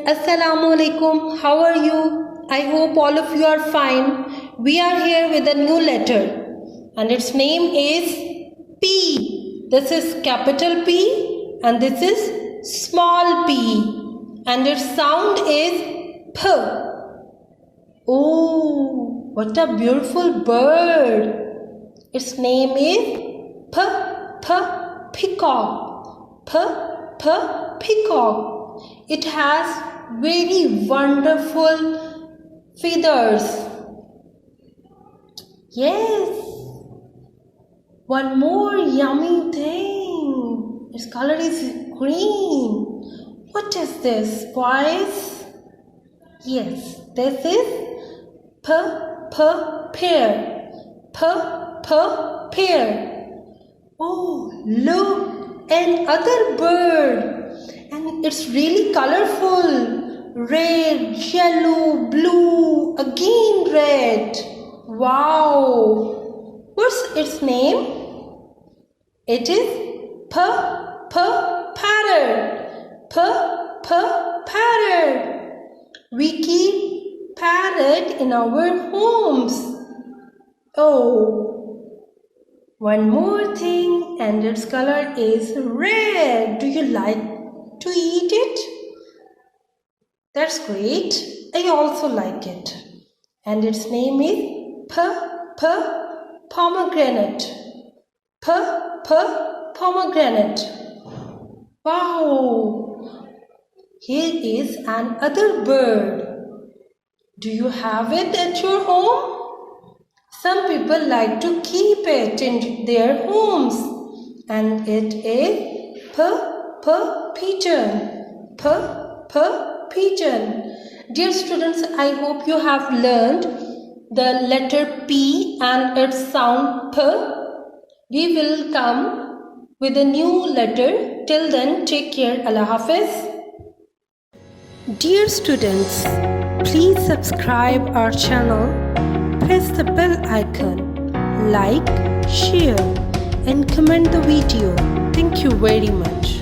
Assalamu alaikum. How are you? I hope all of you are fine. We are here with a new letter and its name is P. This is capital P and this is small p and its sound is P. Oh, what a beautiful bird. Its name is peacock. Peacock. It has very wonderful feathers. Yes. One more yummy thing. Its color is green. What is this, boys? Yes, this is pear. Pear. Oh, look, another bird. And it's really colorful. Red, yellow, blue, again red. Wow. What's its name? It is parrot. Parrot. We keep parrot in our homes. Oh. One more thing, and its color is red. Do you like to eat it? That's great. I also like it. And its name is pomegranate. Pomegranate. Wow. Here is another bird. Do you have it at your home? Some people like to keep it in their homes, and it is pigeon. Pigeon. Dear students, I hope you have learned the letter P and its sound P. We will come with a new letter. Till then, take care. Allah Hafiz. Dear students, please subscribe our channel. Press the bell icon, like, share and comment the video. Thank you very much.